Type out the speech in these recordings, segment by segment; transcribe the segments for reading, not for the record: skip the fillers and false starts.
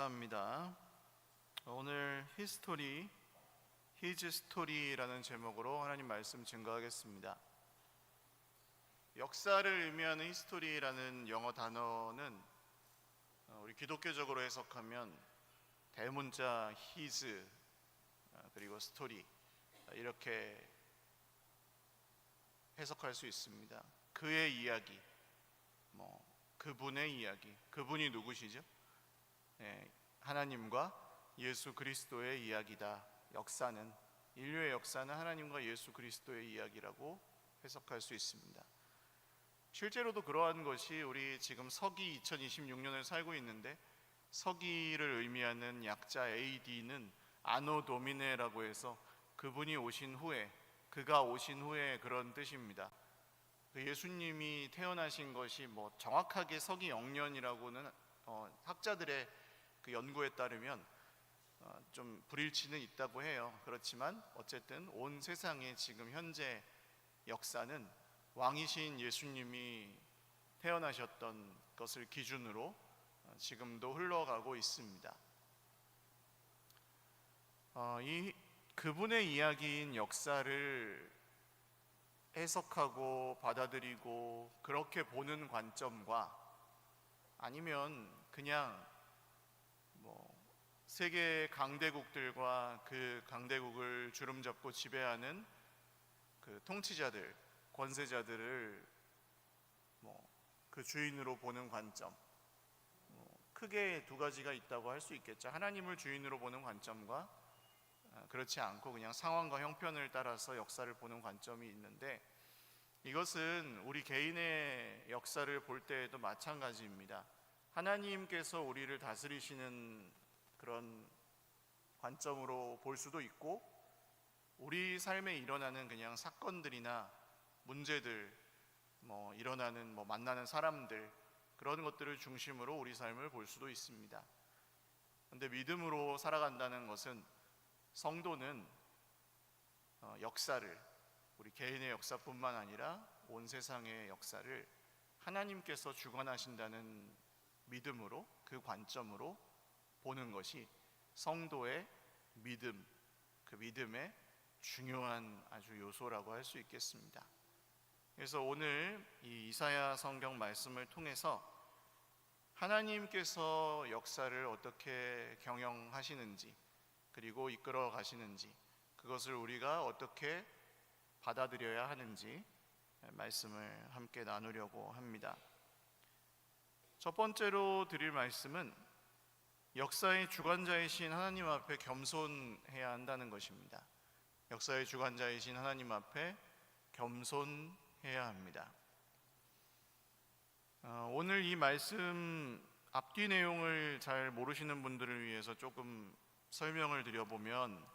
감사합니다. 오늘 히스토리, 히즈 스토리라는 제목으로 하나님 말씀 증거하겠습니다. 역사를 의미하는 히스토리라는 영어 단어는 우리 기독교적으로 해석하면 대문자 히즈 그리고 스토리 이렇게 해석할 수 있습니다. 그의 이야기, 그분의 이야기, 그분이 누구시죠? 하나님과 예수 그리스도의 이야기다. 역사는, 인류의 역사는 하나님과 예수 그리스도의 이야기라고 해석할 수 있습니다. 실제로도 그러한 것이 우리 지금 서기 2026년을 살고 있는데, 서기를 의미하는 약자 AD는 아노 도미네라고 해서 그분이 오신 후에, 그가 오신 후에 그런 뜻입니다. 예수님이 태어나신 것이 정확하게 서기 0년이라고는 학자들의 그 연구에 따르면 좀 불일치는 있다고 해요. 그렇지만 어쨌든 온 세상의 지금 현재 역사는 왕이신 예수님이 태어나셨던 것을 기준으로 지금도 흘러가고 있습니다. 이 그분의 이야기인 역사를 해석하고 받아들이고 그렇게 보는 관점과 아니면 그냥 세계 강대국들과 그 강대국을 주름잡고 지배하는 그 통치자들, 권세자들을 그 주인으로 보는 관점, 크게 두 가지가 있다고 할 수 있겠죠. 하나님을 주인으로 보는 관점과 그렇지 않고 그냥 상황과 형편을 따라서 역사를 보는 관점이 있는데, 이것은 우리 개인의 역사를 볼 때에도 마찬가지입니다. 하나님께서 우리를 다스리시는 그런 관점으로 볼 수도 있고, 우리 삶에 일어나는 그냥 사건들이나 문제들, 일어나는 만나는 사람들, 그런 것들을 중심으로 우리 삶을 볼 수도 있습니다. 그런데 믿음으로 살아간다는 것은, 성도는 역사를, 우리 개인의 역사뿐만 아니라 온 세상의 역사를 하나님께서 주관하신다는 믿음으로, 그 관점으로 보는 것이 성도의 믿음, 그 믿음의 중요한 아주 요소라고 할 수 있겠습니다. 그래서 오늘 이 이사야 성경 말씀을 통해서 하나님께서 역사를 어떻게 경영하시는지, 그리고 이끌어 가시는지, 그것을 우리가 어떻게 받아들여야 하는지 말씀을 함께 나누려고 합니다. 첫 번째로 드릴 말씀은 역사의 주관자이신 하나님 앞에 겸손해야 한다는 것입니다. 역사의 주관자이신 하나님 앞에 겸손해야 합니다. 오늘 이 말씀 앞뒤 내용을 잘 모르시는 분들을 위해서 조금 설명을 드려보면,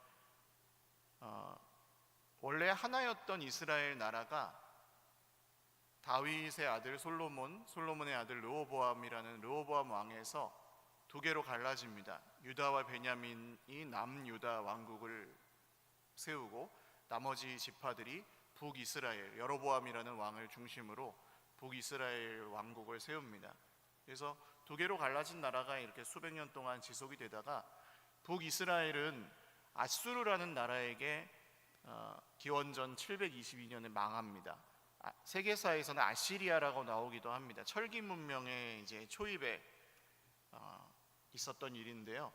원래 하나였던 이스라엘 나라가 다윗의 아들 솔로몬의 아들 르호보암이라는 르호보암 왕에서 두 개로 갈라집니다. 유다와 베냐민이 남유다 왕국을 세우고, 나머지 지파들이 북이스라엘, 여로보암이라는 왕을 중심으로 북이스라엘 왕국을 세웁니다. 그래서 두 개로 갈라진 나라가 이렇게 수백 년 동안 지속이 되다가, 북이스라엘은 아수르라는 나라에게 기원전 722년에 망합니다. 세계사에서는 아시리아라고 나오기도 합니다. 철기 문명의 이제 초입에 있었던 일인데요.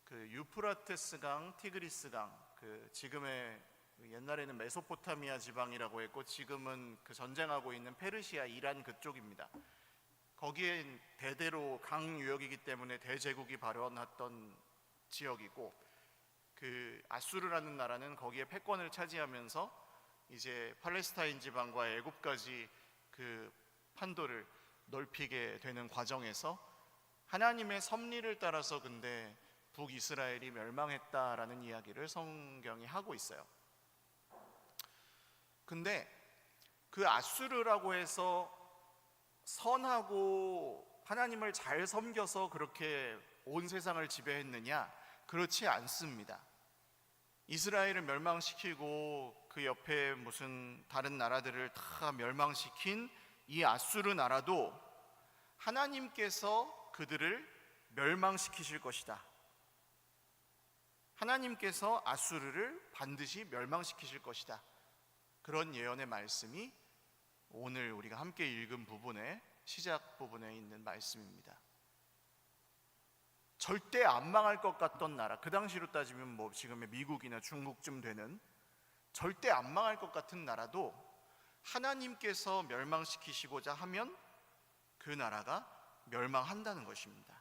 그 유프라테스강, 티그리스강, 그 지금의, 옛날에는 메소포타미아 지방이라고 했고 지금은 그 전쟁하고 있는 페르시아, 이란 그쪽입니다. 거기엔 대대로 강 유역이기 때문에 대제국이 발원했던 지역이고, 그 아수르라는 나라는 거기에 패권을 차지하면서 이제 팔레스타인 지방과 애굽까지 그 판도를 넓히게 되는 과정에서 하나님의 섭리를 따라서 근데 북이스라엘이 멸망했다라는 이야기를 성경이 하고 있어요. 근데 그 아수르라고 해서 선하고 하나님을 잘 섬겨서 그렇게 온 세상을 지배했느냐? 그렇지 않습니다. 이스라엘을 멸망시키고 그 옆에 무슨 다른 나라들을 다 멸망시킨 이 아수르 나라도 하나님께서 그들을 멸망시키실 것이다. 하나님께서 아수르를 반드시 멸망시키실 것이다. 그런 예언의 말씀이 오늘 우리가 함께 읽은 부분의 시작 부분에 있는 말씀입니다. 절대 안 망할 것 같던 나라, 그 당시로 따지면 뭐 지금의 미국이나 중국쯤 되는 절대 안 망할 것 같은 나라도 하나님께서 멸망시키시고자 하면 그 나라가 멸망한다는 것입니다.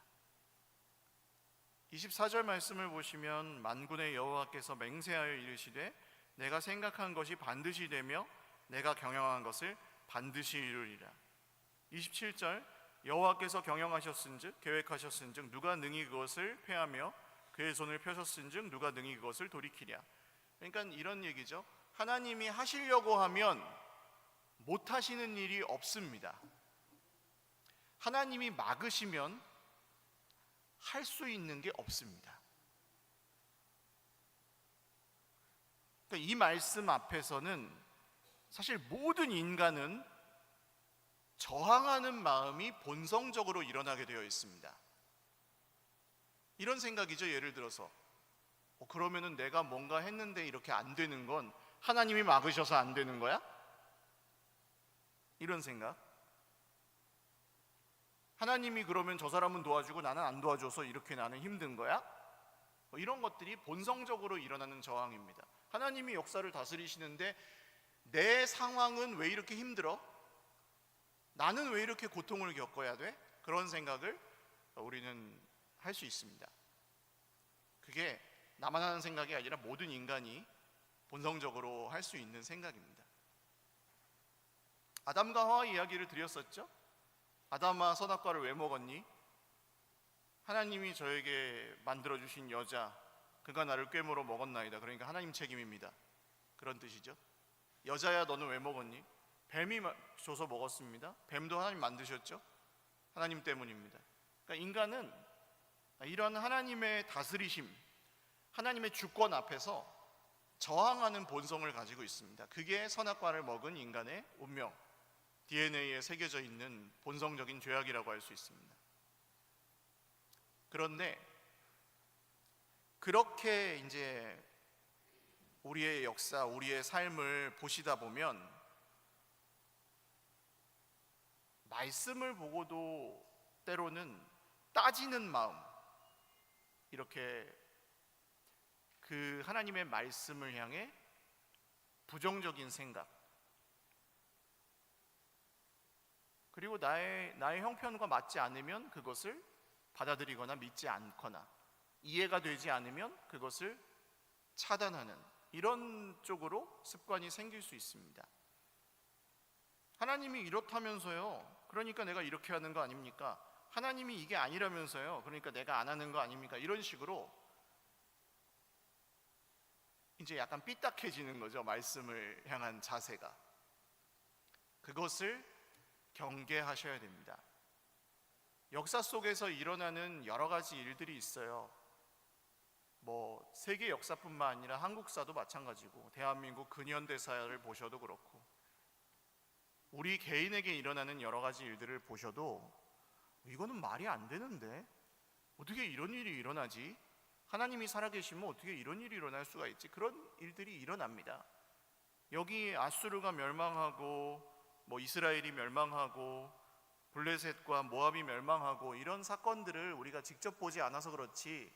24절 말씀을 보시면 만군의 여호와께서 맹세하여 이르시되 내가 생각한 것이 반드시 되며 내가 경영한 것을 반드시 이루리라. 27절 여호와께서 경영하셨은즉 계획하셨은즉 누가 능히 그것을 폐하며 그의 손을 펴셨은즉 누가 능히 그것을 돌이키랴. 그러니까 이런 얘기죠. 하나님이 하시려고 하면 못 하시는 일이 없습니다. 하나님이 막으시면 할 수 있는 게 없습니다. 그러니까 이 말씀 앞에서는 사실 모든 인간은 저항하는 마음이 본성적으로 일어나게 되어 있습니다. 이런 생각이죠. 예를 들어서 그러면은 내가 뭔가 했는데 이렇게 안 되는 건 하나님이 막으셔서 안 되는 거야? 이런 생각. 하나님이 그러면 저 사람은 도와주고 나는 안 도와줘서 이렇게 나는 힘든 거야? 이런 것들이 본성적으로 일어나는 저항입니다. 하나님이 역사를 다스리시는데 내 상황은 왜 이렇게 힘들어? 나는 왜 이렇게 고통을 겪어야 돼? 그런 생각을 우리는 할 수 있습니다. 그게 나만 하는 생각이 아니라 모든 인간이 본성적으로 할 수 있는 생각입니다. 아담과 하와 이야기를 드렸었죠? 아담아 선악과를 왜 먹었니? 하나님이 저에게 만들어주신 여자 그가 나를 꾀물어 먹었나이다. 그러니까 하나님 책임입니다. 그런 뜻이죠. 여자야 너는 왜 먹었니? 뱀이 줘서 먹었습니다. 뱀도 하나님 만드셨죠? 하나님 때문입니다. 그러니까 인간은 이런 하나님의 다스리심, 하나님의 주권 앞에서 저항하는 본성을 가지고 있습니다. 그게 선악과를 먹은 인간의 운명, DNA에 새겨져 있는 본성적인 죄악이라고 할 수 있습니다. 그런데 그렇게 이제 우리의 역사, 우리의 삶을 보시다 보면 말씀을 보고도 때로는 따지는 마음, 이렇게 그 하나님의 말씀을 향해 부정적인 생각, 그리고 나의 형편과 맞지 않으면 그것을 받아들이거나 믿지 않거나 이해가 되지 않으면 그것을 차단하는 이런 쪽으로 습관이 생길 수 있습니다. 하나님이 이렇다면서요, 그러니까 내가 이렇게 하는 거 아닙니까? 하나님이 이게 아니라면서요, 그러니까 내가 안 하는 거 아닙니까? 이런 식으로 이제 약간 삐딱해지는 거죠. 말씀을 향한 자세가. 그것을 경계하셔야 됩니다. 역사 속에서 일어나는 여러 가지 일들이 있어요. 뭐 세계 역사뿐만 아니라 한국사도 마찬가지고 대한민국 근현대사를 보셔도 그렇고 우리 개인에게 일어나는 여러 가지 일들을 보셔도 이거는 말이 안 되는데 어떻게 이런 일이 일어나지? 하나님이 살아계시면 어떻게 이런 일이 일어날 수가 있지? 그런 일들이 일어납니다. 여기 아수르가 멸망하고 뭐 이스라엘이 멸망하고 블레셋과 모압이 멸망하고 이런 사건들을 우리가 직접 보지 않아서 그렇지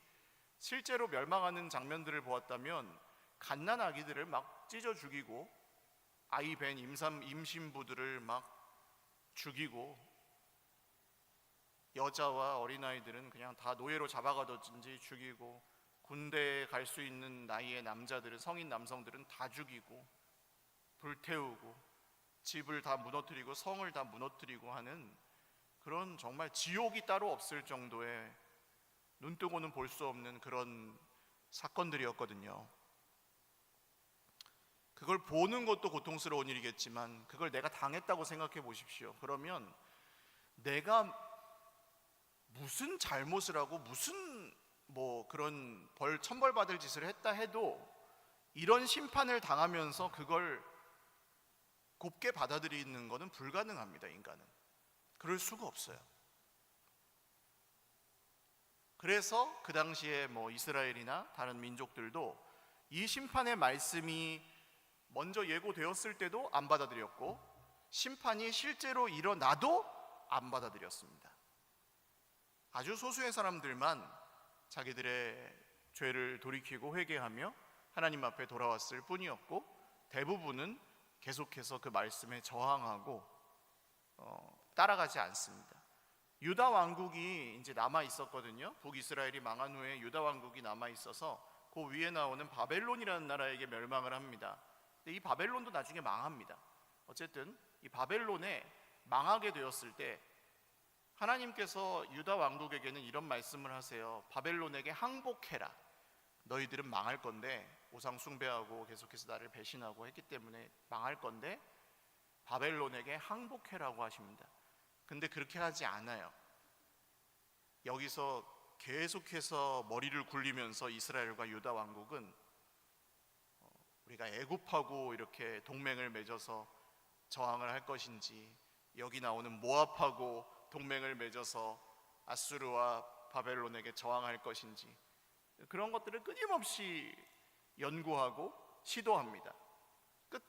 실제로 멸망하는 장면들을 보았다면 갓난 아기들을 막 찢어 죽이고 아이 벤 임신부들을 막 죽이고 여자와 어린아이들은 그냥 다 노예로 잡아가든지 죽이고 군대에 갈 수 있는 나이의 남자들은 성인 남성들은 다 죽이고 불태우고 집을 다 무너뜨리고 성을 다 무너뜨리고 하는 그런 정말 지옥이 따로 없을 정도의 눈뜨고는 볼 수 없는 그런 사건들이었거든요. 그걸 보는 것도 고통스러운 일이겠지만 그걸 내가 당했다고 생각해 보십시오. 그러면 내가 무슨 잘못을 하고 무슨 뭐 그런 천벌 받을 짓을 했다 해도 이런 심판을 당하면서 그걸 곱게 받아들이는 것은 불가능합니다. 인간은 그럴 수가 없어요. 그래서 그 당시에 이스라엘이나 다른 민족들도 이 심판의 말씀이 먼저 예고되었을 때도 안 받아들였고, 심판이 실제로 일어나도 안 받아들였습니다. 아주 소수의 사람들만 자기들의 죄를 돌이키고 회개하며 하나님 앞에 돌아왔을 뿐이었고, 대부분은 계속해서 그 말씀에 저항하고 따라가지 않습니다. 유다 왕국이 이제 남아 있었거든요. 북이스라엘이 망한 후에 유다 왕국이 남아 있어서 그 위에 나오는 바벨론이라는 나라에게 멸망을 합니다. 근데 이 바벨론도 나중에 망합니다. 어쨌든 이 바벨론에 망하게 되었을 때 하나님께서 유다 왕국에게는 이런 말씀을 하세요. 바벨론에게 항복해라. 너희들은 망할 건데, 우상 숭배하고 계속해서 나를 배신하고 했기 때문에 망할 건데 바벨론에게 항복해라고 하십니다. 근데 그렇게 하지 않아요. 여기서 계속해서 머리를 굴리면서 이스라엘과 유다 왕국은 우리가 애굽하고 이렇게 동맹을 맺어서 저항을 할 것인지, 여기 나오는 모압하고 동맹을 맺어서 아수르와 바벨론에게 저항할 것인지, 그런 것들을 끊임없이 연구하고 시도합니다.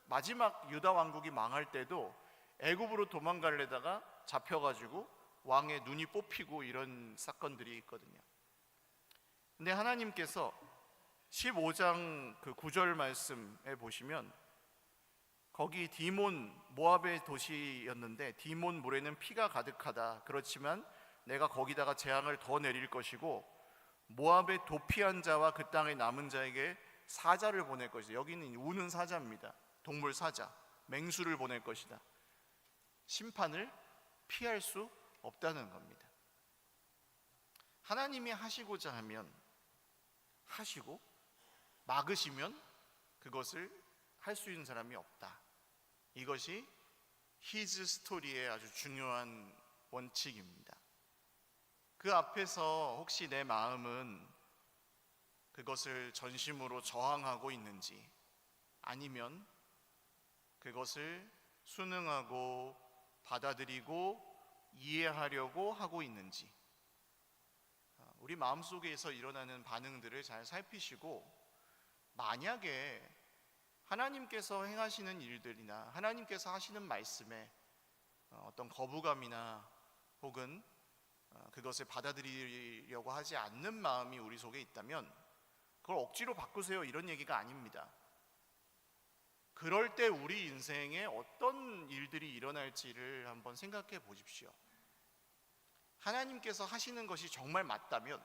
마지막 유다 왕국이 망할 때도 애굽으로 도망가려다가 잡혀가지고 왕의 눈이 뽑히고 이런 사건들이 있거든요. 근데 하나님께서 15장 그 9절 말씀에 보시면, 거기 디몬, 모압의 도시였는데 디몬 물에는 피가 가득하다. 그렇지만 내가 거기다가 재앙을 더 내릴 것이고 모압의 도피한 자와 그 땅에 남은 자에게 사자를 보낼 것이다. 여기는 우는 사자입니다. 동물 사자, 맹수를 보낼 것이다. 심판을 피할 수 없다는 겁니다. 하나님이 하시고자 하면 하시고, 막으시면 그것을 할 수 있는 사람이 없다. 이것이 히즈 스토리의 아주 중요한 원칙입니다. 그 앞에서 혹시 내 마음은 그것을 전심으로 저항하고 있는지, 아니면 그것을 순응하고 받아들이고 이해하려고 하고 있는지, 우리 마음속에서 일어나는 반응들을 잘 살피시고, 만약에 하나님께서 행하시는 일들이나 하나님께서 하시는 말씀에 어떤 거부감이나 혹은 그것을 받아들이려고 하지 않는 마음이 우리 속에 있다면 그걸 억지로 바꾸세요, 이런 얘기가 아닙니다. 그럴 때 우리 인생에 어떤 일들이 일어날지를 한번 생각해 보십시오. 하나님께서 하시는 것이 정말 맞다면,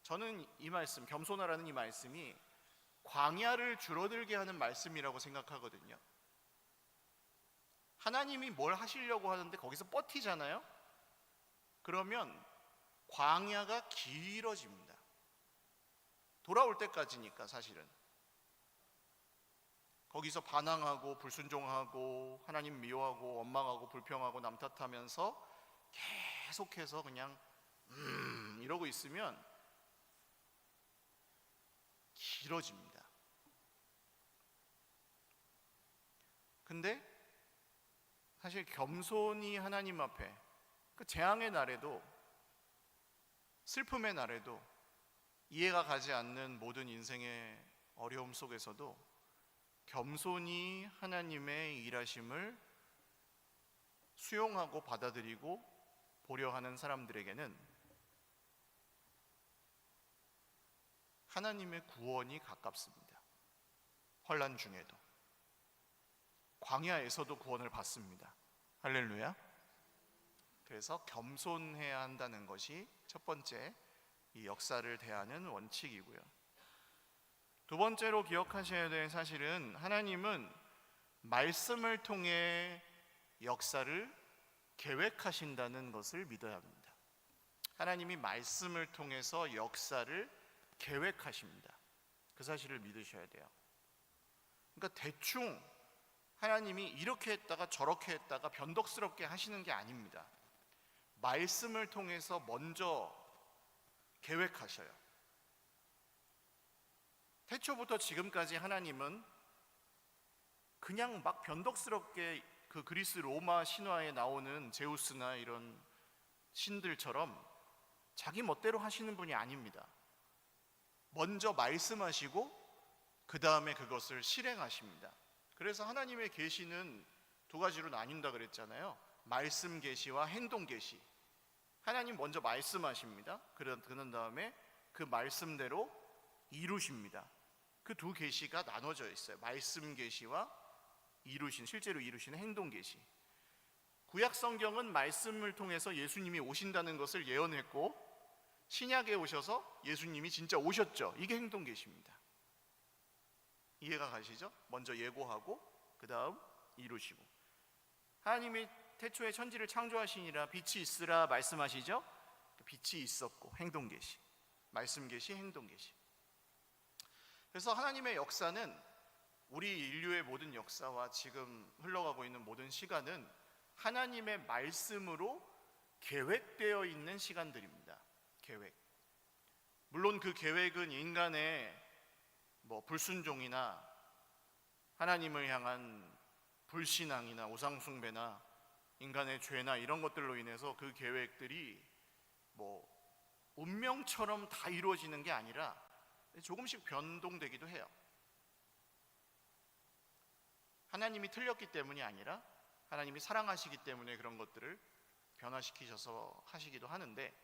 저는 이 말씀, 겸손하라는 이 말씀이 광야를 줄어들게 하는 말씀이라고 생각하거든요. 하나님이 뭘 하시려고 하는데 거기서 버티잖아요. 그러면 광야가 길어집니다. 돌아올 때까지니까. 사실은 거기서 반항하고 불순종하고 하나님 미워하고 원망하고 불평하고 남 탓하면서 계속해서 그냥 이러고 있으면 길어집니다. 근데 사실 겸손히 하나님 앞에, 그 재앙의 날에도 슬픔의 날에도 이해가 가지 않는 모든 인생의 어려움 속에서도 겸손히 하나님의 일하심을 수용하고 받아들이고 보려 하는 사람들에게는 하나님의 구원이 가깝습니다. 환난 중에도, 광야에서도 구원을 받습니다. 할렐루야. 그래서 겸손해야 한다는 것이 첫 번째 이 역사를 대하는 원칙이고요. 두 번째로 기억하셔야 될 사실은, 하나님은 말씀을 통해 역사를 계획하신다는 것을 믿어야 합니다. 하나님이 말씀을 통해서 역사를 계획하십니다. 그 사실을 믿으셔야 돼요. 그러니까 대충 하나님이 이렇게 했다가 저렇게 했다가 변덕스럽게 하시는 게 아닙니다. 말씀을 통해서 먼저 계획하셔요. 태초부터 지금까지 하나님은 그냥 막 변덕스럽게 그 그리스 로마 신화에 나오는 제우스나 이런 신들처럼 자기 멋대로 하시는 분이 아닙니다. 먼저 말씀하시고 그 다음에 그것을 실행하십니다. 그래서 하나님의 계시는 두 가지로 나뉜다 그랬잖아요. 말씀 계시와 행동 계시. 하나님 먼저 말씀하십니다. 그런 다음에 그 말씀대로 이루십니다. 그 두 계시가 나눠져 있어요. 말씀 계시와 실제로 이루시는 행동 계시. 구약 성경은 말씀을 통해서 예수님이 오신다는 것을 예언했고, 신약에 오셔서 예수님이 진짜 오셨죠. 이게 행동 계시입니다. 이해가 가시죠? 먼저 예고하고 그 다음 이루시고. 하나님이 태초에 천지를 창조하시니라 빛이 있으라 말씀하시죠? 빛이 있었고, 행동 계시. 말씀 계시, 행동 계시. 그래서 하나님의 역사는, 우리 인류의 모든 역사와 지금 흘러가고 있는 모든 시간은 하나님의 말씀으로 계획되어 있는 시간들입니다. 계획. 물론 그 계획은 인간의 불순종이나 하나님을 향한 불신앙이나 우상숭배나 인간의 죄나 이런 것들로 인해서 그 계획들이 운명처럼 다 이루어지는 게 아니라 조금씩 변동되기도 해요. 하나님이 틀렸기 때문이 아니라 하나님이 사랑하시기 때문에 그런 것들을 변화시키셔서 하시기도 하는데,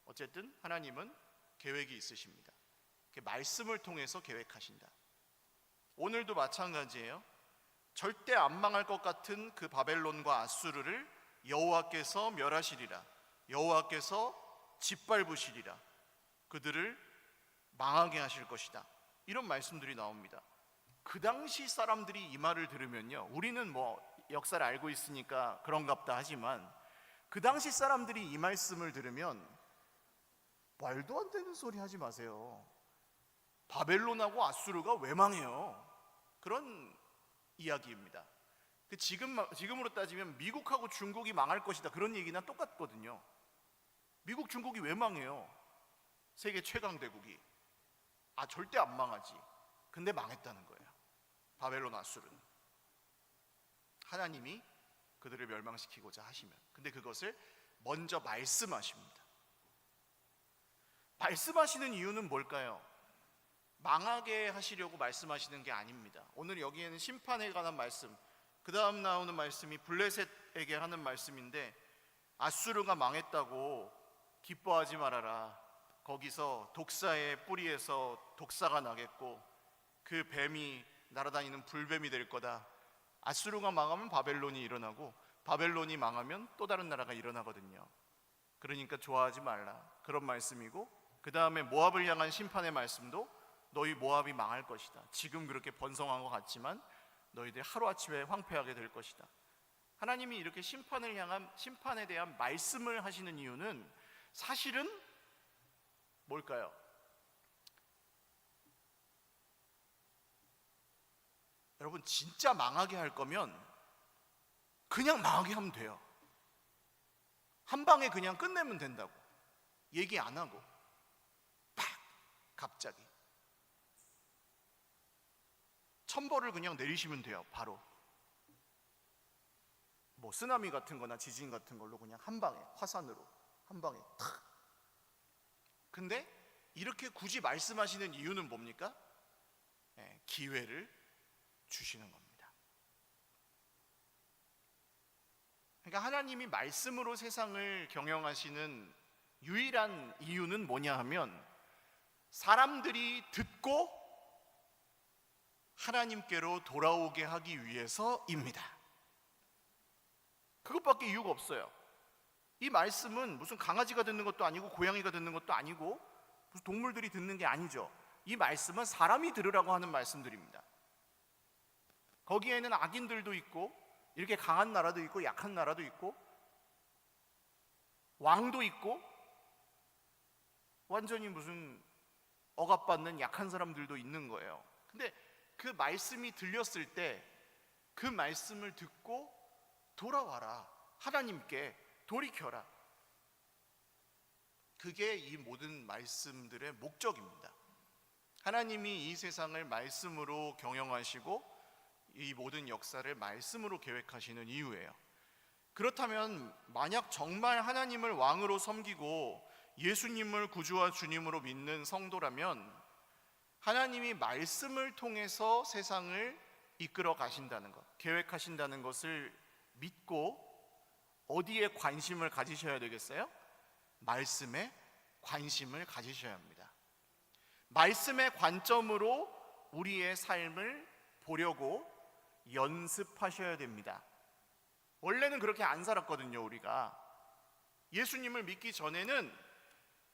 어쨌든 하나님은 계획이 있으십니다. 말씀을 통해서 계획하신다. 오늘도 마찬가지예요. 절대 안 망할 것 같은 그 바벨론과 아수르를 여호와께서 멸하시리라. 여호와께서 짓밟으시리라. 그들을 망하게 하실 것이다. 이런 말씀들이 나옵니다. 그 당시 사람들이 이 말을 들으면요, 우리는 역사를 알고 있으니까 그런갑다 하지만, 그 당시 사람들이 이 말씀을 들으면 말도 안 되는 소리 하지 마세요. 바벨론하고 아수르가 왜 망해요? 그런 이야기입니다. 지금으로 따지면 미국하고 중국이 망할 것이다, 그런 얘기나 똑같거든요. 미국, 중국이 왜 망해요? 세계 최강 대국이. 절대 안 망하지. 근데 망했다는 거예요. 바벨론, 아수르는. 하나님이 그들을 멸망시키고자 하시면. 근데 그것을 먼저 말씀하십니다. 말씀하시는 이유는 뭘까요? 망하게 하시려고 말씀하시는 게 아닙니다. 오늘 여기에는 심판에 관한 말씀, 그 다음 나오는 말씀이 블레셋에게 하는 말씀인데, 아수르가 망했다고 기뻐하지 말아라. 거기서 독사의 뿌리에서 독사가 나겠고 그 뱀이 날아다니는 불뱀이 될 거다. 아수르가 망하면 바벨론이 일어나고, 바벨론이 망하면 또 다른 나라가 일어나거든요. 그러니까 좋아하지 말라, 그런 말씀이고, 그 다음에 모압을 향한 심판의 말씀도 너희 모압이 망할 것이다. 지금 그렇게 번성한 것 같지만 너희들 하루아침에 황폐하게 될 것이다. 하나님이 이렇게 심판에 대한 말씀을 하시는 이유는 사실은 뭘까요? 여러분, 진짜 망하게 할 거면 그냥 망하게 하면 돼요. 한 방에 그냥 끝내면 된다고. 얘기 안 하고 팍, 갑자기 천벌을 그냥 내리시면 돼요. 바로 쓰나미 같은 거나 지진 같은 걸로 그냥 한 방에, 화산으로 한 방에 탁. 근데 이렇게 굳이 말씀하시는 이유는 뭡니까? 기회를 주시는 겁니다. 그러니까 하나님이 말씀으로 세상을 경영하시는 유일한 이유는 뭐냐 하면, 사람들이 듣고 하나님께로 돌아오게 하기 위해서입니다. 그것밖에 이유가 없어요. 이 말씀은 무슨 강아지가 듣는 것도 아니고 고양이가 듣는 것도 아니고 무슨 동물들이 듣는 게 아니죠. 이 말씀은 사람이 들으라고 하는 말씀들입니다. 거기에는 악인들도 있고, 이렇게 강한 나라도 있고, 약한 나라도 있고, 왕도 있고, 완전히 무슨 억압받는 약한 사람들도 있는 거예요. 근데 그 말씀이 들렸을 때 그 말씀을 듣고 돌아와라, 하나님께 돌이켜라. 그게 이 모든 말씀들의 목적입니다. 하나님이 이 세상을 말씀으로 경영하시고 이 모든 역사를 말씀으로 계획하시는 이유예요. 그렇다면 만약 정말 하나님을 왕으로 섬기고 예수님을 구주와 주님으로 믿는 성도라면 하나님이 말씀을 통해서 세상을 이끌어 가신다는 것, 계획하신다는 것을 믿고 어디에 관심을 가지셔야 되겠어요? 말씀에 관심을 가지셔야 합니다. 말씀의 관점으로 우리의 삶을 보려고 연습하셔야 됩니다. 원래는 그렇게 안 살았거든요. 우리가 예수님을 믿기 전에는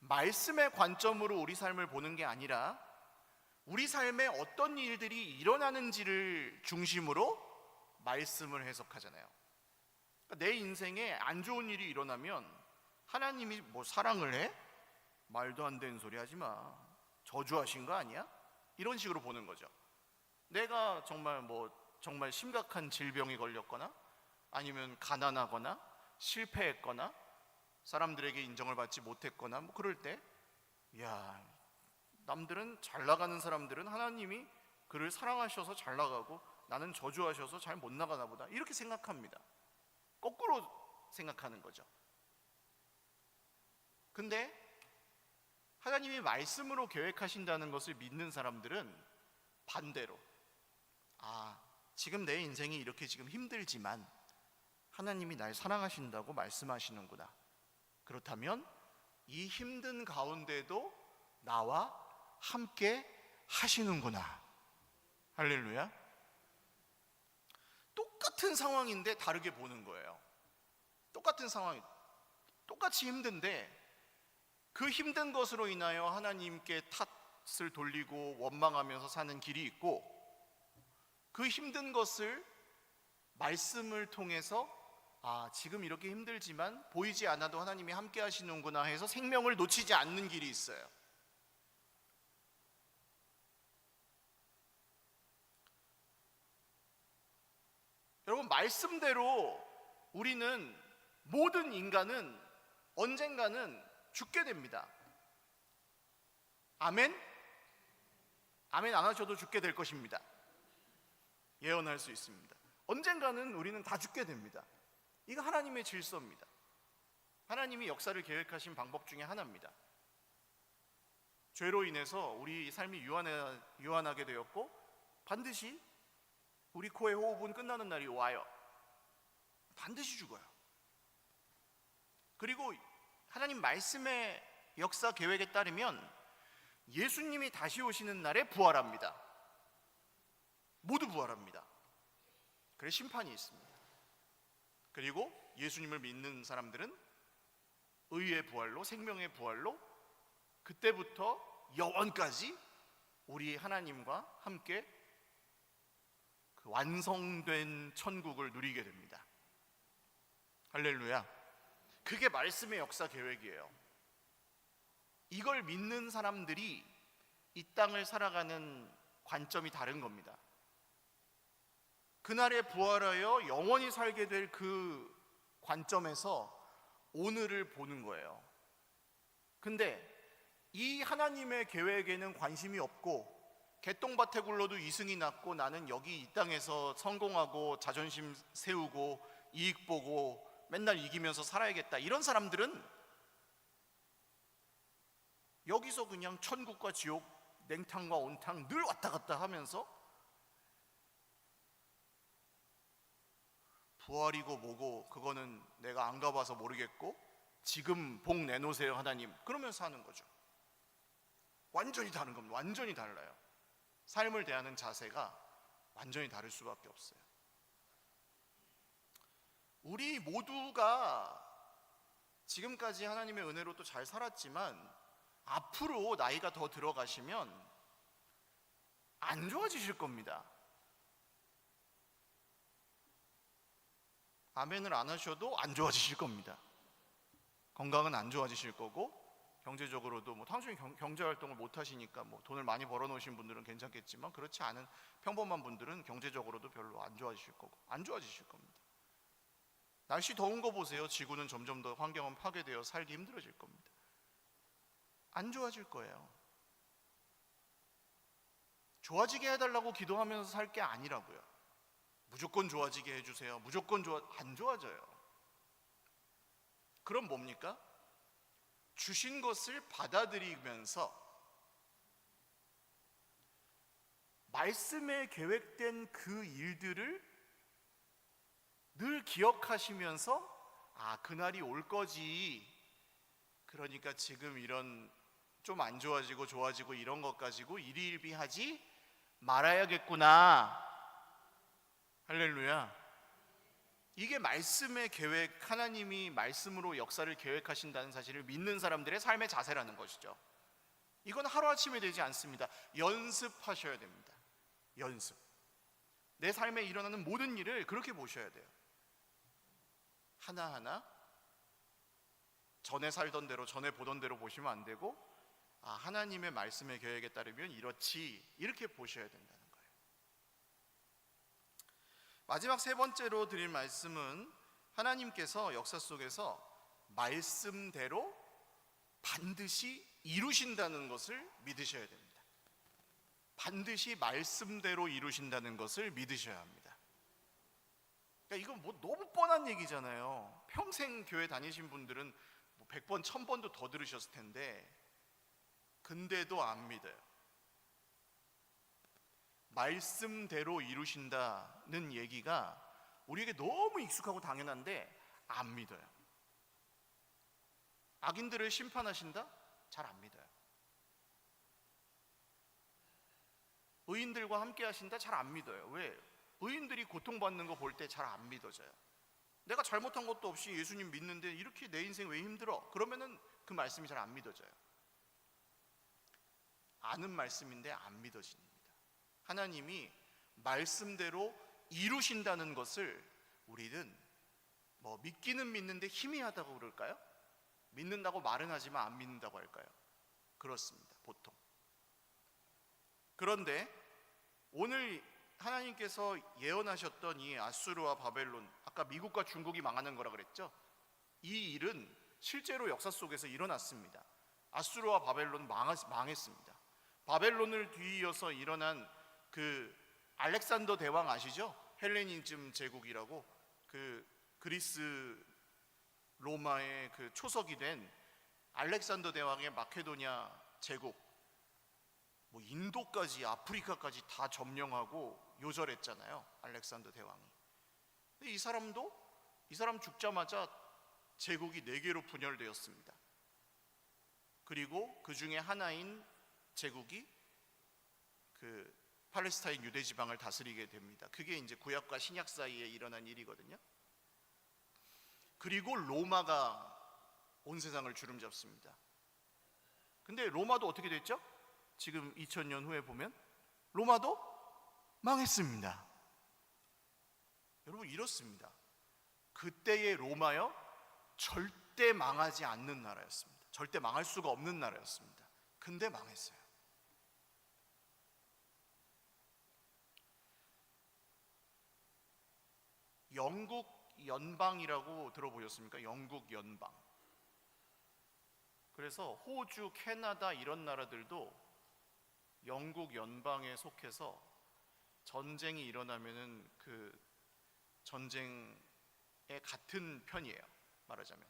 말씀의 관점으로 우리 삶을 보는 게 아니라 우리 삶에 어떤 일들이 일어나는지를 중심으로 말씀을 해석하잖아요. 그러니까 내 인생에 안 좋은 일이 일어나면 하나님이 뭐 사랑을 해? 말도 안 되는 소리 하지 마. 저주하신 거 아니야? 이런 식으로 보는 거죠. 내가 정말 심각한 질병이 걸렸거나 아니면 가난하거나 실패했거나 사람들에게 인정을 받지 못했거나 뭐 그럴 때, 야, 남들은 잘 나가는 사람들은 하나님이 그를 사랑하셔서 잘 나가고 나는 저주하셔서 잘 못 나가나 보다, 이렇게 생각합니다. 거꾸로 생각하는 거죠. 근데 하나님이 말씀으로 계획하신다는 것을 믿는 사람들은 반대로, 지금 내 인생이 이렇게 지금 힘들지만 하나님이 날 사랑하신다고 말씀하시는구나. 그렇다면 이 힘든 가운데도 나와 함께 하시는구나. 할렐루야. 똑같은 상황인데 다르게 보는 거예요. 똑같은 상황이, 똑같이 힘든데 그 힘든 것으로 인하여 하나님께 탓을 돌리고 원망하면서 사는 길이 있고, 그 힘든 것을 말씀을 통해서 지금 이렇게 힘들지만 보이지 않아도 하나님이 함께 하시는구나 해서 생명을 놓치지 않는 길이 있어요. 여러분, 말씀대로 우리는, 모든 인간은 언젠가는 죽게 됩니다. 아멘? 아멘 안 하셔도 죽게 될 것입니다. 예언할 수 있습니다. 언젠가는 우리는 다 죽게 됩니다. 이거 하나님의 질서입니다. 하나님이 역사를 계획하신 방법 중에 하나입니다. 죄로 인해서 우리 삶이 유한하게 되었고 반드시 우리 코의 호흡은 끝나는 날이 와요. 반드시 죽어요. 그리고 하나님 말씀의 역사 계획에 따르면 예수님이 다시 오시는 날에 부활합니다. 모두 부활합니다. 그래서 심판이 있습니다. 그리고 예수님을 믿는 사람들은 의의 부활로, 생명의 부활로 그때부터 영원까지 우리 하나님과 함께 그 완성된 천국을 누리게 됩니다. 할렐루야. 그게 말씀의 역사 계획이에요. 이걸 믿는 사람들이 이 땅을 살아가는 관점이 다른 겁니다. 그날에 부활하여 영원히 살게 될 그 관점에서 오늘을 보는 거예요. 근데 이 하나님의 계획에는 관심이 없고 개똥밭에 굴러도 이승이 났고 나는 여기 이 땅에서 성공하고 자존심 세우고 이익 보고 맨날 이기면서 살아야겠다, 이런 사람들은 여기서 그냥 천국과 지옥, 냉탕과 온탕 늘 왔다 갔다 하면서 부활이고 뭐고 그거는 내가 안 가봐서 모르겠고 지금 복 내놓으세요 하나님, 그러면서 사는 거죠. 완전히 다른 겁니다. 완전히 달라요. 삶을 대하는 자세가 완전히 다를 수밖에 없어요. 우리 모두가 지금까지 하나님의 은혜로 또 잘 살았지만 앞으로 나이가 더 들어가시면 안 좋아지실 겁니다. 아멘을 안 하셔도 안 좋아지실 겁니다. 건강은 안 좋아지실 거고 경제적으로도 당연히 경제활동을 못 하시니까 돈을 많이 벌어놓으신 분들은 괜찮겠지만 그렇지 않은 평범한 분들은 경제적으로도 별로 안 좋아지실 거고 안 좋아지실 겁니다. 날씨 더운 거 보세요. 지구는 점점 더 환경은 파괴되어 살기 힘들어질 겁니다. 안 좋아질 거예요. 좋아지게 해달라고 기도하면서 살 게 아니라고요. 무조건 좋아지게 해주세요. 무조건 안 좋아져요. 그럼 뭡니까? 주신 것을 받아들이면서 말씀에 계획된 그 일들을 늘 기억하시면서 그날이 올 거지, 그러니까 지금 이런 좀 안 좋아지고 좋아지고 이런 것 가지고 일희일비하지 말아야겠구나. 할렐루야. 이게 말씀의 계획, 하나님이 말씀으로 역사를 계획하신다는 사실을 믿는 사람들의 삶의 자세라는 것이죠. 이건 하루아침에 되지 않습니다. 연습하셔야 됩니다. 연습. 내 삶에 일어나는 모든 일을 그렇게 보셔야 돼요. 하나하나 전에 살던 대로, 전에 보던 대로 보시면 안 되고, 하나님의 말씀의 계획에 따르면 이렇지, 이렇게 보셔야 된다는 거예요. 마지막 세 번째로 드릴 말씀은 하나님께서 역사 속에서 말씀대로 반드시 이루신다는 것을 믿으셔야 됩니다. 반드시 말씀대로 이루신다는 것을 믿으셔야 합니다. 그러니까 이건 뭐 너무 뻔한 얘기잖아요. 평생 교회 다니신 분들은 100번, 1000번도 더 들으셨을 텐데, 근데도 안 믿어요. 말씀대로 이루신다는 얘기가 우리에게 너무 익숙하고 당연한데 안 믿어요. 악인들을 심판하신다? 잘 안 믿어요. 의인들과 함께 하신다? 잘 안 믿어요. 왜? 의인들이 고통받는 거 볼 때 잘 안 믿어져요. 내가 잘못한 것도 없이 예수님 믿는데 이렇게 내 인생 왜 힘들어? 그러면은 그 말씀이 잘 안 믿어져요. 아는 말씀인데 안 믿어집니다. 하나님이 말씀대로 이루신다는 것을 우리는 믿기는 믿는데 희미하다고 그럴까요? 믿는다고 말은 하지만 안 믿는다고 할까요? 그렇습니다, 보통. 그런데 오늘 하나님께서 예언하셨던 이 아수르와 바벨론, 아까 미국과 중국이 망하는 거라 그랬죠? 이 일은 실제로 역사 속에서 일어났습니다. 아수르와 바벨론 망했습니다. 바벨론을 뒤이어서 일어난 그 알렉산더 대왕 아시죠? 헬레니즘 제국이라고, 그 그리스 로마의 그 초석이 된 알렉산더 대왕의 마케도니아 제국, 인도까지 아프리카까지 다 점령하고 요절했잖아요, 알렉산더 대왕이. 근데 이 사람 죽자마자 제국이 4개로 분열되었습니다. 그리고 그 중에 하나인 제국이 그 팔레스타인 유대 지방을 다스리게 됩니다. 그게 이제 구약과 신약 사이에 일어난 일이거든요. 그리고 로마가 온 세상을 주름잡습니다. 근데 로마도 어떻게 됐죠? 지금 2000년 후에 보면 로마도 망했습니다. 여러분, 이렇습니다. 그때의 로마요, 절대 망하지 않는 나라였습니다. 절대 망할 수가 없는 나라였습니다. 근데 망했어요. 영국 연방이라고 들어보셨습니까? 영국 연방. 그래서 호주, 캐나다 이런 나라들도 영국 연방에 속해서 전쟁이 일어나면은 그 전쟁에 같은 편이에요, 말하자면.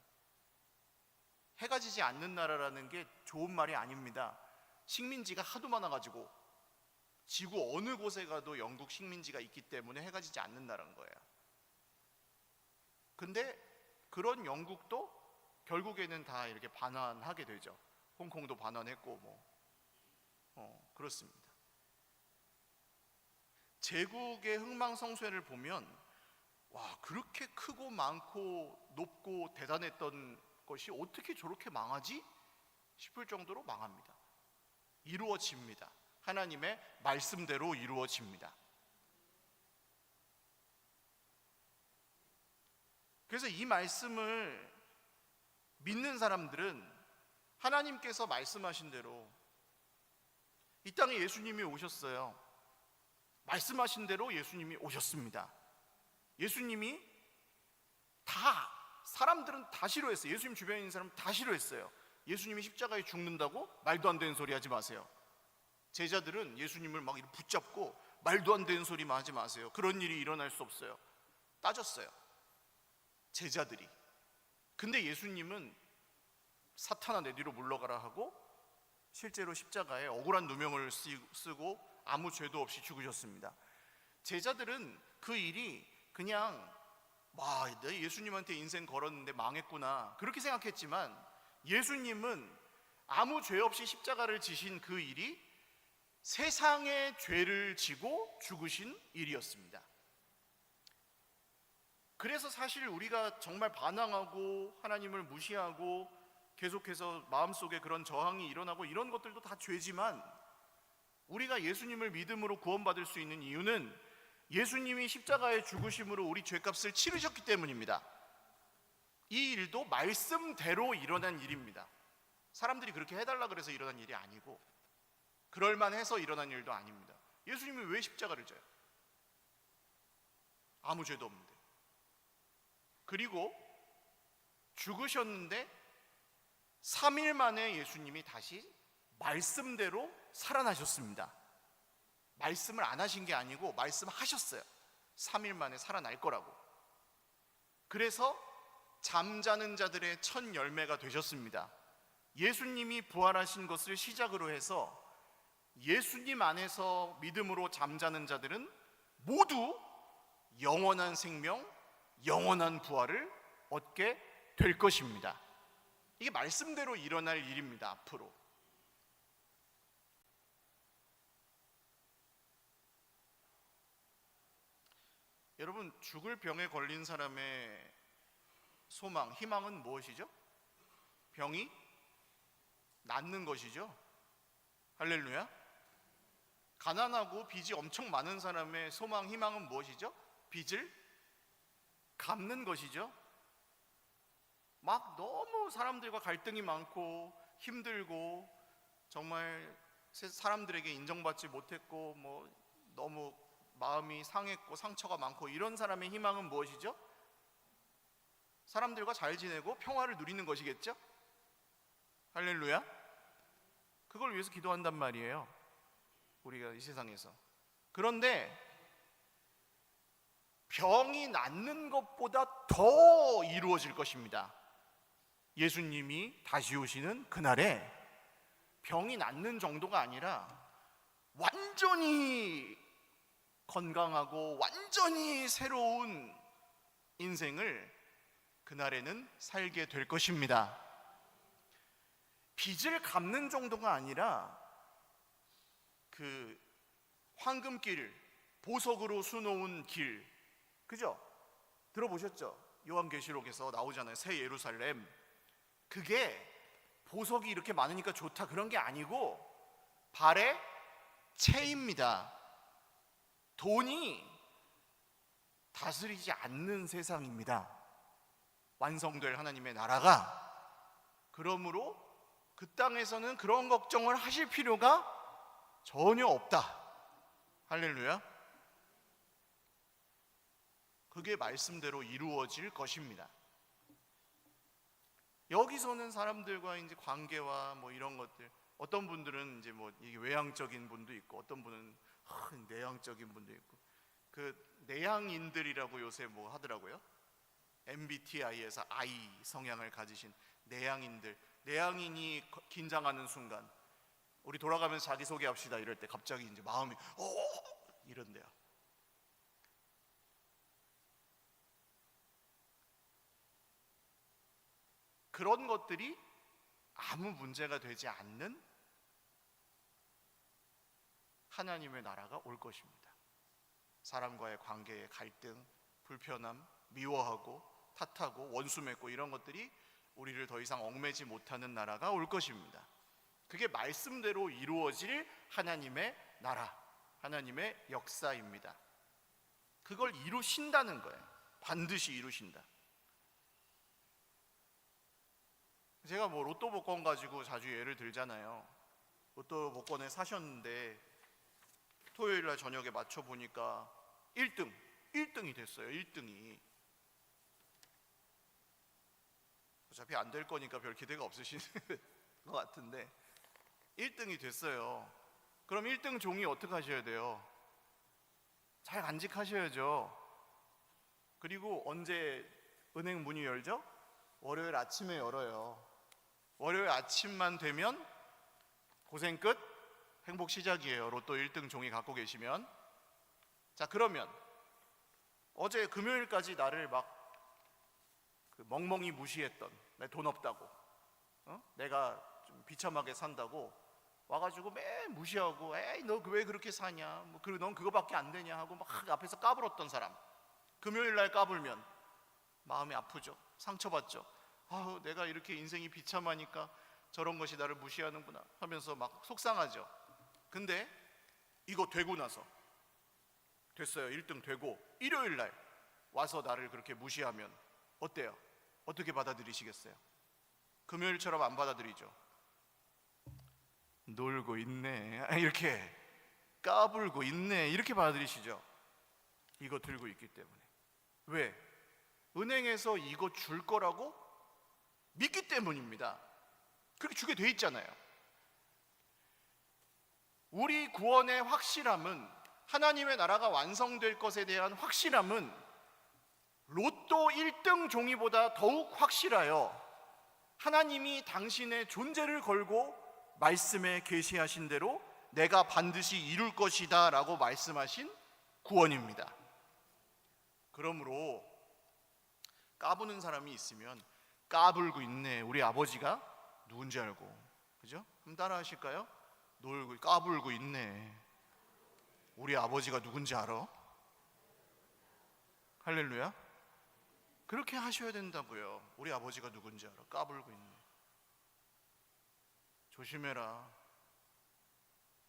해가 지지 않는 나라라는 게 좋은 말이 아닙니다. 식민지가 하도 많아가지고 지구 어느 곳에 가도 영국 식민지가 있기 때문에 해가 지지 않는 나라인 거예요. 근데 그런 영국도 결국에는 다 이렇게 반환하게 되죠. 홍콩도 반환했고 그렇습니다. 제국의 흥망성쇠를 보면 그렇게 크고 많고 높고 대단했던 것이 어떻게 저렇게 망하지? 싶을 정도로 망합니다. 이루어집니다. 하나님의 말씀대로 이루어집니다. 그래서 이 말씀을 믿는 사람들은 하나님께서 말씀하신 대로 이 땅에 예수님이 오셨어요. 말씀하신 대로 예수님이 오셨습니다. 예수님이 사람들은 다 싫어했어요. 예수님 주변에 있는 사람은 다 싫어했어요. 예수님이 십자가에 죽는다고? 말도 안 되는 소리 하지 마세요. 제자들은 예수님을 막 이렇게 붙잡고 말도 안 되는 소리만 하지 마세요. 그런 일이 일어날 수 없어요. 따졌어요, 제자들이. 근데 예수님은 사탄아 내 뒤로 물러가라 하고 실제로 십자가에 억울한 누명을 쓰고 아무 죄도 없이 죽으셨습니다. 제자들은 그 일이 그냥 내가 예수님한테 인생 걸었는데 망했구나 그렇게 생각했지만, 예수님은 아무 죄 없이 십자가를 지신 그 일이 세상의 죄를 지고 죽으신 일이었습니다. 그래서 사실 우리가 정말 반항하고 하나님을 무시하고 계속해서 마음속에 그런 저항이 일어나고 이런 것들도 다 죄지만, 우리가 예수님을 믿음으로 구원받을 수 있는 이유는 예수님이 십자가의 죽으심으로 우리 죄값을 치르셨기 때문입니다. 이 일도 말씀대로 일어난 일입니다. 사람들이 그렇게 해달라 그래서 일어난 일이 아니고 그럴만해서 일어난 일도 아닙니다. 예수님이 왜 십자가를 져요? 아무 죄도 없는데. 그리고 죽으셨는데 3일 만에 예수님이 다시 말씀대로 살아나셨습니다. 말씀을 안 하신 게 아니고 말씀하셨어요. 3일 만에 살아날 거라고. 그래서 잠자는 자들의 첫 열매가 되셨습니다. 예수님이 부활하신 것을 시작으로 해서 예수님 안에서 믿음으로 잠자는 자들은 모두 영원한 생명, 영원한 부활을 얻게 될 것입니다. 이게 말씀대로 일어날 일입니다. 앞으로. 여러분, 죽을 병에 걸린 사람의 소망, 희망은 무엇이죠? 병이 낫는 것이죠. 할렐루야. 가난하고 빚이 엄청 많은 사람의 소망, 희망은 무엇이죠? 빚을 갚는 것이죠. 막 너무 사람들과 갈등이 많고 힘들고 정말 사람들에게 인정받지 못했고 너무 마음이 상했고 상처가 많고 이런 사람의 희망은 무엇이죠? 사람들과 잘 지내고 평화를 누리는 것이겠죠? 할렐루야. 그걸 위해서 기도한단 말이에요, 우리가 이 세상에서. 그런데 병이 낫는 것보다 더 이루어질 것입니다. 예수님이 다시 오시는 그날에 병이 낫는 정도가 아니라 완전히 건강하고 완전히 새로운 인생을 그날에는 살게 될 것입니다. 빚을 갚는 정도가 아니라 그 황금길, 보석으로 수놓은 길, 그죠? 들어보셨죠? 요한계시록에서 나오잖아요. 새 예루살렘. 그게 보석이 이렇게 많으니까 좋다 그런 게 아니고 발에 채입니다. 돈이 다스리지 않는 세상입니다. 완성될 하나님의 나라가. 그러므로 그 땅에서는 그런 걱정을 하실 필요가 전혀 없다. 할렐루야. 그게 말씀대로 이루어질 것입니다. 여기서는 사람들과 이제 관계와 이런 것들, 어떤 분들은 이제 이게 외향적인 분도 있고 어떤 분은 내향적인 분도 있고, 그 내향인들이라고 요새 하더라고요. MBTI에서 I 성향을 가지신 내향인들. 내향인이 긴장하는 순간, 우리 돌아가면서 자기소개합시다 이럴 때 갑자기 이제 마음이 이런대요. 그런 것들이 아무 문제가 되지 않는 하나님의 나라가 올 것입니다. 사람과의 관계의 갈등, 불편함, 미워하고 탓하고 원수 맺고 이런 것들이 우리를 더 이상 얽매지 못하는 나라가 올 것입니다. 그게 말씀대로 이루어질 하나님의 나라, 하나님의 역사입니다. 그걸 이루신다는 거예요. 반드시 이루신다. 제가 로또 복권 가지고 자주 예를 들잖아요. 로또 복권을 사셨는데 토요일 날 저녁에 맞춰보니까 1등이 됐어요. 1등이. 어차피 안 될 거니까 별 기대가 없으신 것 같은데 1등이 됐어요. 그럼 1등 종이 어떻게 하셔야 돼요? 잘 간직하셔야죠. 그리고 언제 은행 문이 열죠? 월요일 아침에 열어요. 월요일 아침만 되면 고생 끝, 행복 시작이에요. 로또 1등 종이 갖고 계시면. 자, 그러면 어제 금요일까지 나를 막 멍멍이 무시했던, 내 돈 없다고, 내가 좀 비참하게 산다고 와가지고 매 무시하고, 에이 너 왜 그렇게 사냐, 뭐 넌 그거밖에 안 되냐 하고 막 앞에서 까불었던 사람, 금요일날 까불면 마음이 아프죠. 상처받죠. 아우, 내가 이렇게 인생이 비참하니까 저런 것이 나를 무시하는구나 하면서 막 속상하죠. 근데 이거 되고 나서, 됐어요, 1등 되고 일요일날 와서 나를 그렇게 무시하면 어때요? 어떻게 받아들이시겠어요? 금요일처럼 안 받아들이죠. 놀고 있네, 이렇게 까불고 있네, 이렇게 받아들이시죠. 이거 들고 있기 때문에. 왜? 은행에서 이거 줄 거라고 믿기 때문입니다. 그렇게 주게 돼 있잖아요. 우리 구원의 확실함은, 하나님의 나라가 완성될 것에 대한 확실함은 로또 1등 종이보다 더욱 확실하여 하나님이 당신의 존재를 걸고 말씀에 계시하신 대로 내가 반드시 이룰 것이다 라고 말씀하신 구원입니다. 그러므로 까부는 사람이 있으면 까불고 있네, 우리 아버지가 누군지 알고, 그죠? 한번 따라 하실까요? 놀고 까불고 있네, 우리 아버지가 누군지 알아? 할렐루야. 그렇게 하셔야 된다고요. 우리 아버지가 누군지 알아? 까불고 있네. 조심해라,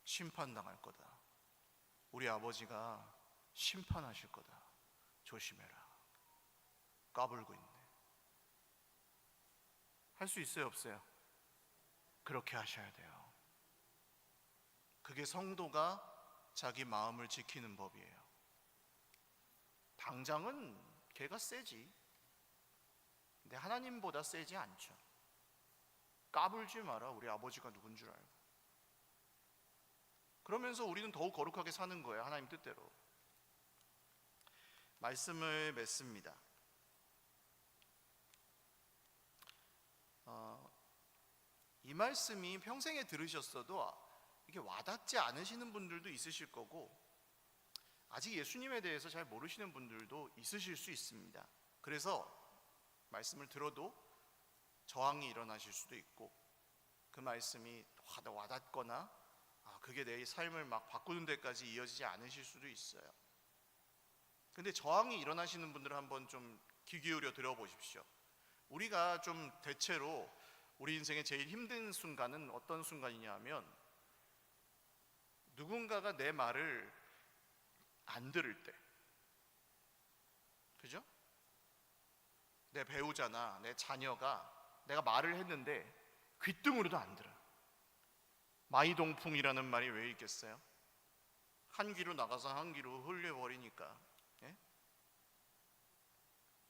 심판당할 거다. 우리 아버지가 심판하실 거다. 조심해라, 까불고 있네. 할 수 있어요, 없어요? 그렇게 하셔야 돼요. 그게 성도가 자기 마음을 지키는 법이에요. 당장은 걔가 세지, 근데 하나님보다 세지 않죠. 까불지 마라, 우리 아버지가 누군 줄 알고. 그러면서 우리는 더욱 거룩하게 사는 거예요, 하나님 뜻대로. 말씀을 맺습니다. 이 말씀이 평생에 들으셨어도 이게 와닿지 않으시는 분들도 있으실 거고, 아직 예수님에 대해서 잘 모르시는 분들도 있으실 수 있습니다. 그래서 말씀을 들어도 저항이 일어나실 수도 있고, 그 말씀이 와닿거나 그게 내 삶을 막 바꾸는 데까지 이어지지 않으실 수도 있어요. 근데 저항이 일어나시는 분들은 한번 좀 귀 기울여 들어보십시오. 우리가 좀 대체로 우리 인생의 제일 힘든 순간은 어떤 순간이냐 하면, 누군가가 내 말을 안 들을 때, 그죠? 내 배우자나 내 자녀가 내가 말을 했는데 귀등으로도 안 들어요. 마이동풍이라는 말이 왜 있겠어요? 한 귀로 나가서 한 귀로 흘려버리니까. 예?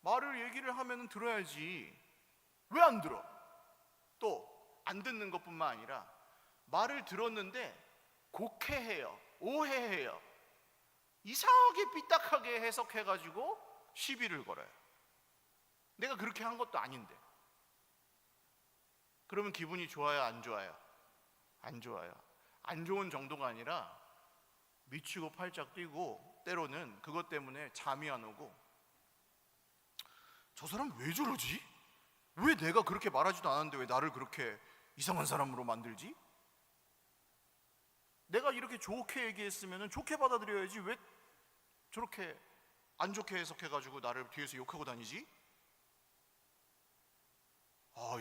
말을 얘기를 하면 들어야지, 왜 안 들어? 또 안 듣는 것뿐만 아니라 말을 들었는데 곡해해요, 오해해요, 이상하게 삐딱하게 해석해가지고 시비를 걸어요. 내가 그렇게 한 것도 아닌데. 그러면 기분이 좋아요, 안 좋아요? 안 좋아요. 안 좋은 정도가 아니라 미치고 팔짝 뛰고, 때로는 그것 때문에 잠이 안 오고, 저 사람 왜 저러지? 왜 내가 그렇게 말하지도 않았는데 왜 나를 그렇게 이상한 사람으로 만들지? 내가 이렇게 좋게 얘기했으면 좋게 받아들여야지, 왜 저렇게 안 좋게 해석해가지고 나를 뒤에서 욕하고 다니지?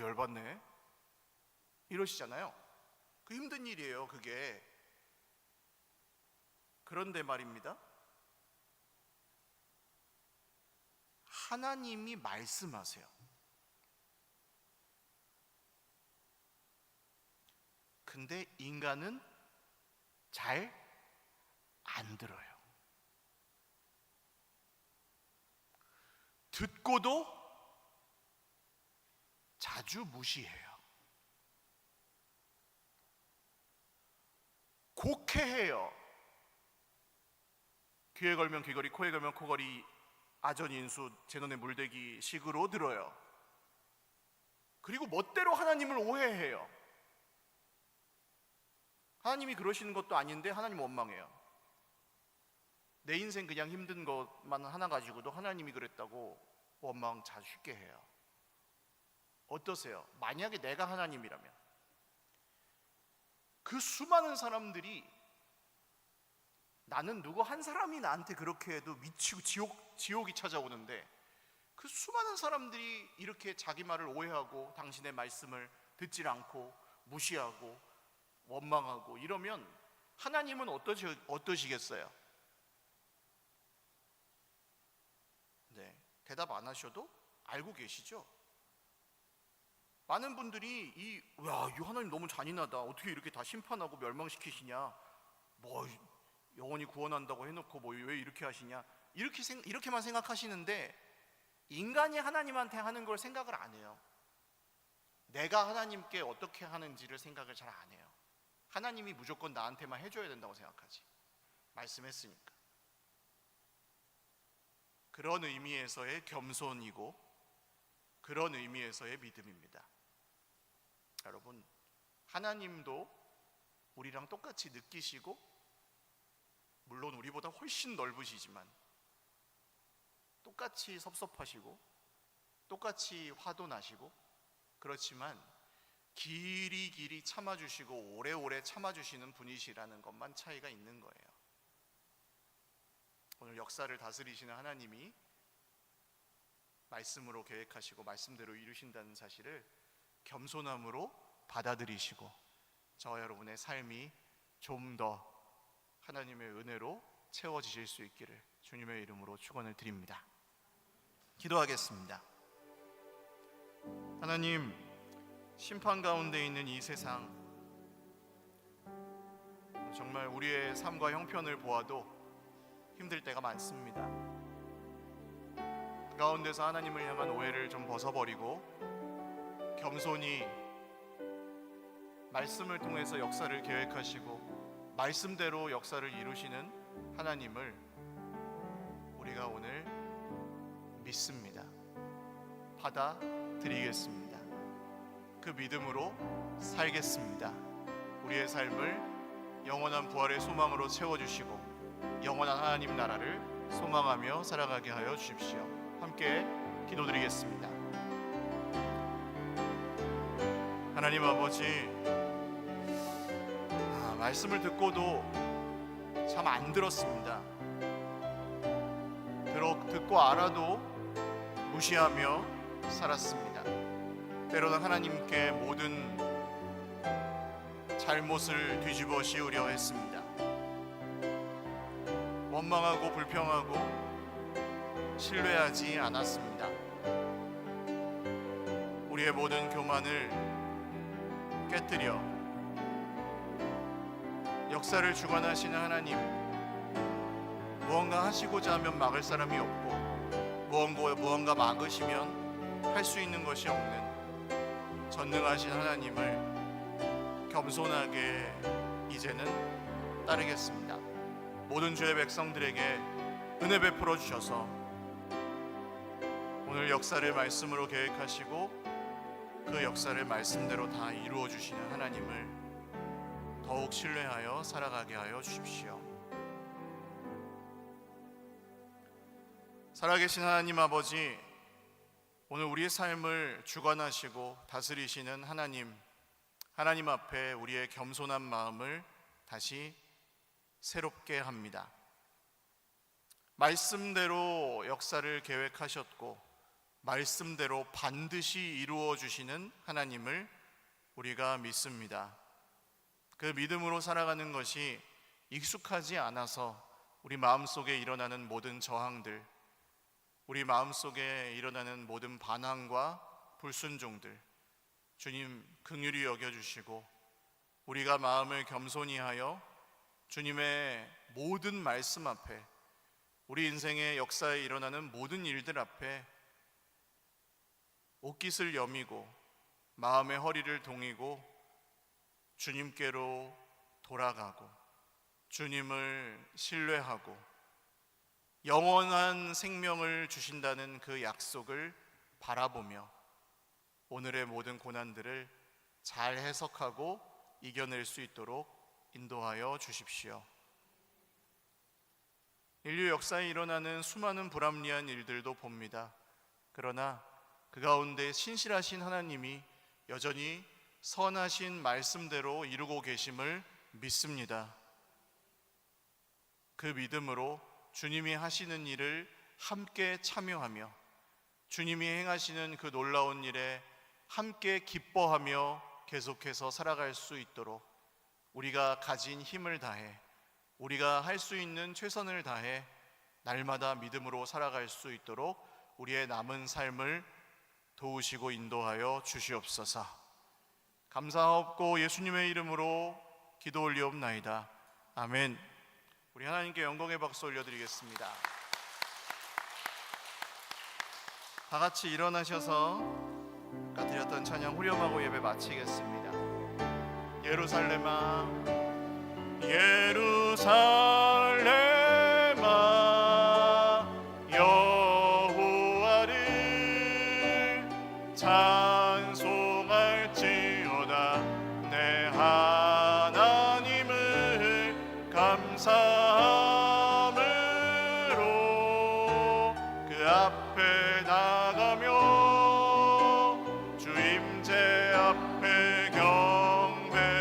열받네, 이러시잖아요. 그 힘든 일이에요, 그게. 그런데 말입니다, 하나님이 말씀하세요. 근데 인간은 잘 안 들어요. 듣고도 자주 무시해요. 곡해해요. 귀에 걸면 귀걸이, 코에 걸면 코걸이, 아전인수, 제논의 물대기 식으로 들어요. 그리고 멋대로 하나님을 오해해요. 하나님이 그러시는 것도 아닌데 하나님 원망해요. 내 인생 그냥 힘든 것만 하나 가지고도 하나님이 그랬다고 원망 자주 쉽게 해요. 어떠세요? 만약에 내가 하나님이라면 그 수많은 사람들이, 나는 누구 한 사람이 나한테 그렇게 해도 미치고 지옥이 찾아오는데 그 수많은 사람들이 이렇게 자기 말을 오해하고 당신의 말씀을 듣질 않고 무시하고 원망하고 이러면 하나님은 어떠시겠어요? 네, 대답 안 하셔도 알고 계시죠? 많은 분들이 이 하나님 너무 잔인하다, 어떻게 이렇게 다 심판하고 멸망시키시냐, 뭐 영원히 구원한다고 해놓고 뭐 왜 이렇게 하시냐, 이렇게만 생각하시는데 인간이 하나님한테 하는 걸 생각을 안 해요. 내가 하나님께 어떻게 하는지를 생각을 잘 안 해요. 하나님이 무조건 나한테만 해줘야 된다고 생각하지, 말씀했으니까. 그런 의미에서의 겸손이고 그런 의미에서의 믿음입니다. 여러분, 하나님도 우리랑 똑같이 느끼시고, 물론 우리보다 훨씬 넓으시지만 똑같이 섭섭하시고 똑같이 화도 나시고, 그렇지만 길이 참아주시고 오래오래 참아주시는 분이시라는 것만 차이가 있는 거예요. 오늘 역사를 다스리시는 하나님이 말씀으로 계획하시고 말씀대로 이루신다는 사실을 겸손함으로 받아들이시고, 저와 여러분의 삶이 좀 더 하나님의 은혜로 채워지실 수 있기를 주님의 이름으로 축원을 드립니다. 기도하겠습니다. 하나님, 심판 가운데 있는 이 세상, 정말 우리의 삶과 형편을 보아도 힘들 때가 많습니다. 그 가운데서 하나님을 향한 오해를 좀 벗어버리고 겸손히 말씀을 통해서 역사를 계획하시고 말씀대로 역사를 이루시는 하나님을 우리가 오늘 믿습니다. 받아들이겠습니다. 그 믿음으로 살겠습니다. 우리의 삶을 영원한 부활의 소망으로 채워주시고 영원한 하나님 나라를 소망하며 살아가게 하여 주십시오. 함께 기도드리겠습니다. 하나님 아버지, 말씀을 듣고도 참 안 들었습니다. 듣고 알아도 무시하며 살았습니다. 때로는 하나님께 모든 잘못을 뒤집어 씌우려 했습니다. 원망하고 불평하고 신뢰하지 않았습니다. 우리의 모든 교만을 깨뜨려 역사를 주관하시는 하나님, 무언가 하시고자 하면 막을 사람이 없고 무언가 막으시면 할 수 있는 것이 없는 전능하신 하나님을 겸손하게 이제는 따르겠습니다. 모든 주의 백성들에게 은혜 베풀어 주셔서 오늘 역사를 말씀으로 계획하시고 그 역사를 말씀대로 다 이루어 주시는 하나님을 더욱 신뢰하여 살아가게 하여 주십시오. 살아계신 하나님 아버지, 오늘 우리의 삶을 주관하시고 다스리시는 하나님 앞에 우리의 겸손한 마음을 다시 새롭게 합니다. 말씀대로 역사를 계획하셨고 말씀대로 반드시 이루어 주시는 하나님을 우리가 믿습니다. 그 믿음으로 살아가는 것이 익숙하지 않아서 우리 마음속에 일어나는 모든 저항들, 우리 마음속에 일어나는 모든 반항과 불순종들 주님 긍휼히 여겨주시고 우리가 마음을 겸손히 하여 주님의 모든 말씀 앞에, 우리 인생의 역사에 일어나는 모든 일들 앞에 옷깃을 여미고 마음의 허리를 동이고 주님께로 돌아가고 주님을 신뢰하고 영원한 생명을 주신다는 그 약속을 바라보며 오늘의 모든 고난들을 잘 해석하고 이겨낼 수 있도록 인도하여 주십시오. 인류 역사에 일어나는 수많은 불합리한 일들도 봅니다. 그러나 그 가운데 신실하신 하나님이 여전히 선하신 말씀대로 이루고 계심을 믿습니다. 그 믿음으로 주님이 하시는 일을 함께 참여하며 주님이 행하시는 그 놀라운 일에 함께 기뻐하며 계속해서 살아갈 수 있도록 우리가 가진 힘을 다해 우리가 할 수 있는 최선을 다해 날마다 믿음으로 살아갈 수 있도록 우리의 남은 삶을 도우시고 인도하여 주시옵소서. 감사하옵고 예수님의 이름으로 기도 올리옵나이다. 아멘. 우리 하나님께 영광의 박수 올려드리겠습니다. 다 같이 일어나셔서 아까 드렸던 찬양 후렴하고 예배 마치겠습니다. 예루살렘아 예루살렘아 여호와를 찬송할지어다. 내 하나님을 감사함으로 그 앞에 나가며 주 임재 앞에 경배해.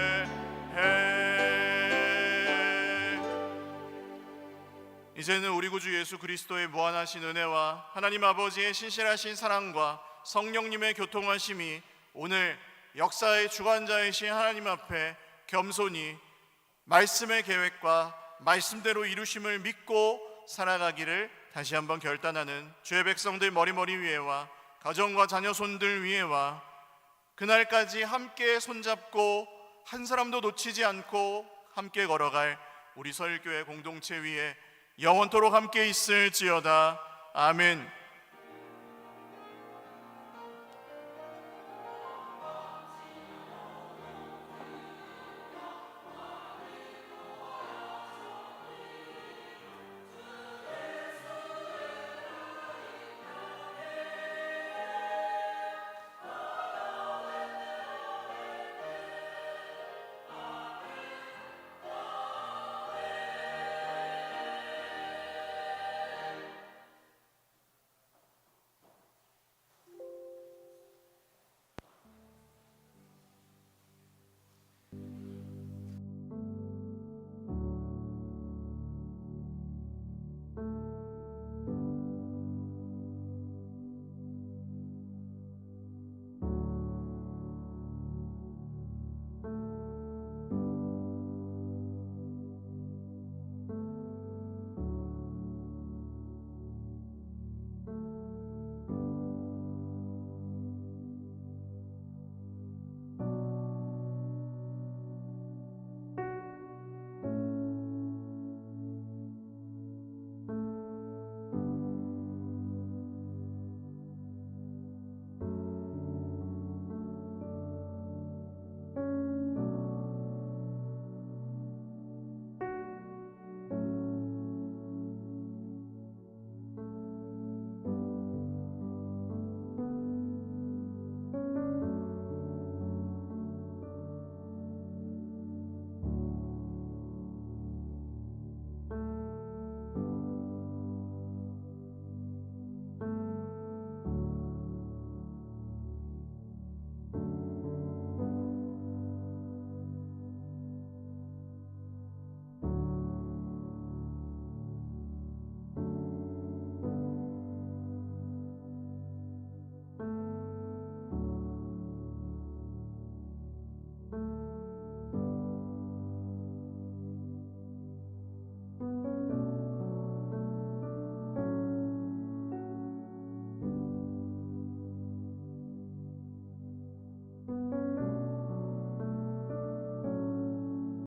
이제는 우리 구주 예수 그리스도의 무한하신 은혜와 하나님 아버지의 신실하신 사랑과 성령님의 교통하심이 오늘 역사의 주관자이신 하나님 앞에 겸손히 말씀의 계획과 말씀대로 이루심을 믿고 살아가기를 다시 한번 결단하는 주의 백성들 머리머리 위에와 가정과 자녀 손들 위에와 그날까지 함께 손잡고 한 사람도 놓치지 않고 함께 걸어갈 우리 서일교회 공동체 위에 영원토록 함께 있을지어다. 아멘.